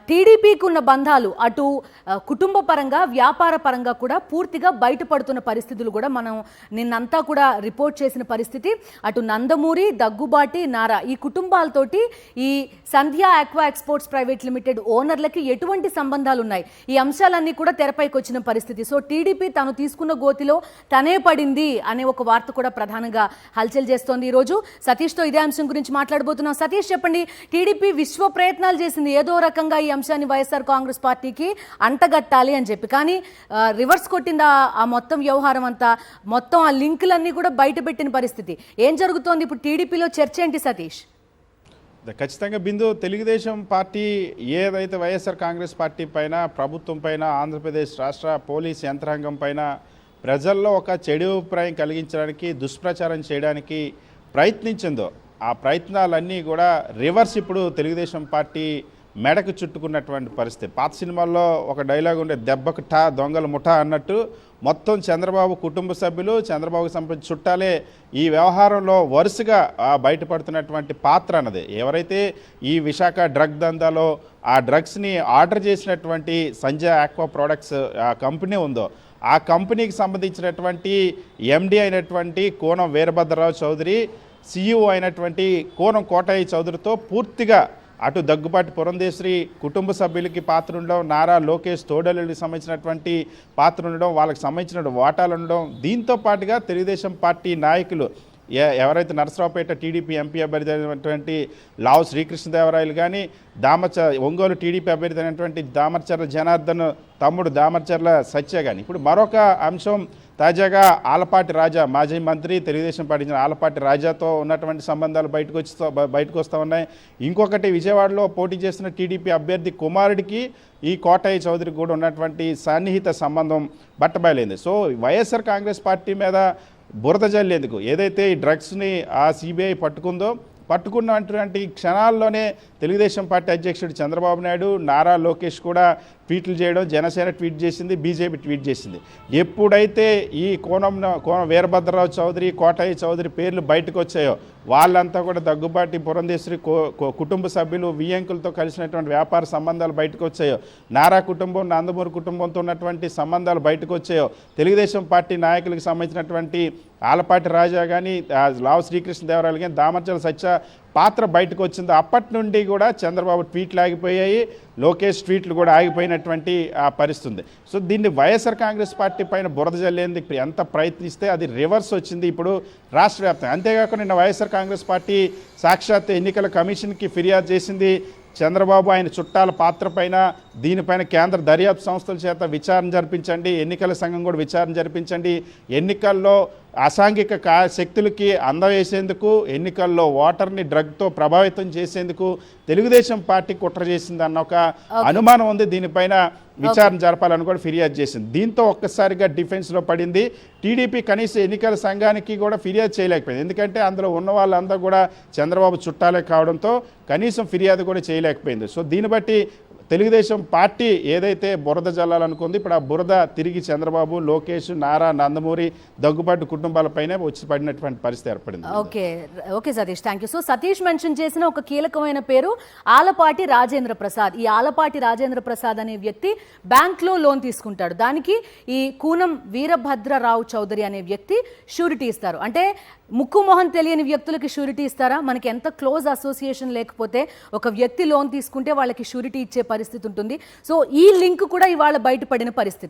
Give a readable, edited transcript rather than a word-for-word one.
టీడీపీకి ఉన్న బంధాలు అటు కుటుంబ పరంగా వ్యాపార పరంగా కూడా పూర్తిగా బయటపడుతున్న పరిస్థితులు కూడా మనం నిన్నంతా కూడా రిపోర్ట్ చేసిన పరిస్థితి. అటు నందమూరి, దగ్గుబాటి, నారా ఈ కుటుంబాలతోటి ఈ సంధ్యా ఆక్వా ఎక్స్పోర్ట్స్ ప్రైవేట్ లిమిటెడ్ ఓనర్లకి ఎటువంటి సంబంధాలు ఉన్నాయి, ఈ అంశాలన్నీ కూడా తెరపైకి వచ్చిన పరిస్థితి. సో టీడీపీ తను తీసుకున్న గోతిలో తనే పడింది అనే ఒక వార్త కూడా ప్రధానంగా హల్చల్ చేస్తోంది. ఈరోజు సతీష్తో ఇదే అంశం గురించి మాట్లాడబోతున్నాం. సతీష్, చెప్పండి, టీడీపీ విశ్వ ప్రయత్నాలు చేసింది ఏదో రకంగా ఈ అంశాన్ని వైఎస్ఆర్ కాంగ్రెస్ పార్టీకి అంటగట్టాలి అని చెప్పి, కానీ రివర్స్ కొట్టిందా ఆ మొత్తం వ్యవహారం అంతా, మొత్తం ఆ లింకులన్నీ కూడా బయట పెట్టిన పరిస్థితి. ఏం జరుగుతోంది ఇప్పుడు టీడీపీలో? చర్చ ఏంటి సతీష్? ఖచ్చితంగా బిందు, తెలుగుదేశం పార్టీ ఏదైతే వైఎస్ఆర్ కాంగ్రెస్ పార్టీ పైన, ప్రభుత్వం పైన, ఆంధ్రప్రదేశ్ రాష్ట్ర పోలీస్ యంత్రాంగం పైన ప్రజల్లో ఒక చెడు అభిప్రాయం కలిగించడానికి, దుష్ప్రచారం చేయడానికి ప్రయత్నించిందో ఆ ప్రయత్నాలన్నీ కూడా రివర్స్ ఇప్పుడు తెలుగుదేశం పార్టీ మెడకు చుట్టుకున్నటువంటి పరిస్థితి. పాత సినిమాల్లో ఒక డైలాగ్ ఉండే, దెబ్బకు టా దొంగల ముఠా అన్నట్టు మొత్తం చంద్రబాబు కుటుంబ సభ్యులు, చంద్రబాబుకు సంబంధించిన చుట్టాలే ఈ వ్యవహారంలో వరుసగా బయటపడుతున్నటువంటి పాత్ర అన్నది. ఎవరైతే ఈ విశాఖ డ్రగ్ దందాలో ఆ డ్రగ్స్ని ఆర్డర్ చేసినటువంటి సంజయ్ ఆక్వా ప్రొడక్ట్స్ కంపెనీ ఉందో, ఆ కంపెనీకి సంబంధించినటువంటి ఎండి అయినటువంటి కోనం వీరభద్రరావు చౌదరి, సిఇఓ అయినటువంటి కోనం కోటయ్య చౌదరితో పూర్తిగా అటు దగ్గుబాటి పురంధేశ్వరి కుటుంబ సభ్యులకి పాత్ర ఉండడం, నారా లోకేష్ తోడలుడికి సంబంధించినటువంటి పాత్ర ఉండడం, వాళ్ళకి సంబంధించిన వాటాలు ఉండడం, దీంతో పాటుగా తెలుగుదేశం పార్టీ నాయకులు ఎవరైతే నరసరావుపేట టీడీపీ ఎంపీ అభ్యర్థి అయినటువంటి లావు శ్రీకృష్ణదేవరాయలు కానీ, ఒంగోలు టీడీపీ అభ్యర్థి అయినటువంటి దామర్చర్ల జనార్దన్ తమ్ముడు దామర్చర్ల సత్య కానీ, ఇప్పుడు మరొక అంశం తాజాగా ఆలపాటి రాజా, మాజీ మంత్రి, తెలుగుదేశం పార్టీ ఆలపాటి రాజాతో ఉన్నటువంటి సంబంధాలు బయటకు వస్తూ ఉన్నాయి. ఇంకొకటి, విజయవాడలో పోటీ చేస్తున్న టీడీపీ అభ్యర్థి కుమారుడికి ఈ కోటయ్య చౌదరికి కూడా ఉన్నటువంటి సన్నిహిత సంబంధం బట్టబయలైంది. సో వైఎస్ఆర్ కాంగ్రెస్ పార్టీ మీద బురద జల్లేందుకు ఏదైతే ఈ డ్రగ్స్ని ఆ సిబిఐ పట్టుకున్నటువంటి క్షణాల్లోనే తెలుగుదేశం పార్టీ అధ్యక్షుడు చంద్రబాబు నాయుడు, నారా లోకేష్ కూడా ట్వీట్లు చేయడం, జనసేన ట్వీట్ చేసింది, బీజేపీ ట్వీట్ చేసింది. ఎప్పుడైతే ఈ కోనం వీరభద్రరావు చౌదరి, కోటయ్య చౌదరి పేర్లు బయటకు వచ్చాయో వాళ్ళంతా కూడా దగ్గుబాటి పురంధేశ్వరి కుటుంబ సభ్యులు, వియ్యంకులతో కలిసినటువంటి వ్యాపార సంబంధాలు బయటకు వచ్చాయో, నారా కుటుంబం, నందమూరి కుటుంబంతో ఉన్నటువంటి సంబంధాలు బయటకు వచ్చాయో, తెలుగుదేశం పార్టీ నాయకులకు సంబంధించినటువంటి ఆలపాటి రాజా కానీ, లావు శ్రీకృష్ణదేవరాయలు కానీ, దామర్చల సత్య పాత్ర బయటకు వచ్చిందో అప్పటి నుండి కూడా చంద్రబాబు ట్వీట్లు ఆగిపోయాయి, లోకేష్ ట్వీట్లు కూడా ఆగిపోయినటువంటి ఆ పరిస్థితి. సో దీన్ని వైఎస్ఆర్ కాంగ్రెస్ పార్టీ పైన బురద జల్లేందుకు ఎంత ప్రయత్నిస్తే అది రివర్స్ వచ్చింది ఇప్పుడు రాష్ట్ర వ్యాప్తంగా. అంతేకాకుండా నిన్న వైఎస్ఆర్ కాంగ్రెస్ పార్టీ సాక్షాత్ ఎన్నికల కమిషన్కి ఫిర్యాదు చేసింది. చంద్రబాబు ఆయన చుట్టాల పాత్ర పైన, దీనిపైన కేంద్ర దర్యాప్తు సంస్థల చేత విచారణ జరిపించండి, ఎన్నికల సంఘం కూడా విచారణ జరిపించండి, ఎన్నికల్లో అసాంఘిక శక్తులకి అందవేసేందుకు, ఎన్నికల్లో ఓటర్ని డ్రగ్తో ప్రభావితం చేసేందుకు తెలుగుదేశం పార్టీ కుట్ర చేసిందన్న ఒక అనుమానం ఉంది. దీనిపైన విచారణ జరపాలని కూడా ఫిర్యాదు చేసింది. దీంతో ఒక్కసారిగా డిఫెన్స్లో పడింది టీడీపీ. కనీసం ఎన్నికల సంఘానికి కూడా ఫిర్యాదు చేయలేకపోయింది, ఎందుకంటే అందులో ఉన్న వాళ్ళందరూ కూడా చంద్రబాబు చుట్టాలే కావడంతో కనీసం ఫిర్యాదు కూడా చేయలేకపోయింది. సో దీన్ని బట్టి తెలుగుదేశం పార్టీ ఏదైతే బురద జల్లాలనుకుంది, ఇప్పుడు ఆ బురద తిరిగి చంద్రబాబు, లోకేష్, నారా, నందమూరి, దగ్గుబాటి కుటుంబాలపైనే వచ్చి పడినటువంటి పరిస్థితి ఏర్పడింది. Okay Satish, thank you. So Satish mention చేసిన ఒక కీలకమైన పేరు ఆలపాటి రాజేంద్ర ప్రసాద్. ఈ ఆలపాటి రాజేంద్ర ప్రసాద్ అనే వ్యక్తి బ్యాంక్లో లోన్ తీసుకుంటాడు. దానికి ఈ కూనం వీరభద్రరావు చౌదరి అనే వ్యక్తి షూరిటీ ఇస్తారు. అంటే ముక్కు మొహం తెలియని వ్యక్తులకి షూరిటీ ఇస్తారా? మనకి ఎంత క్లోజ్ అసోసియేషన్ లేకపోతే ఒక వ్యక్తి లోన్ తీసుకుంటే వాళ్ళకి షూరిటీ ఇచ్చే పరిస్థితి ఉంటుంది. సో ఈ లింక్ కూడా ఇవాళ బయటపడిన పరిస్థితి.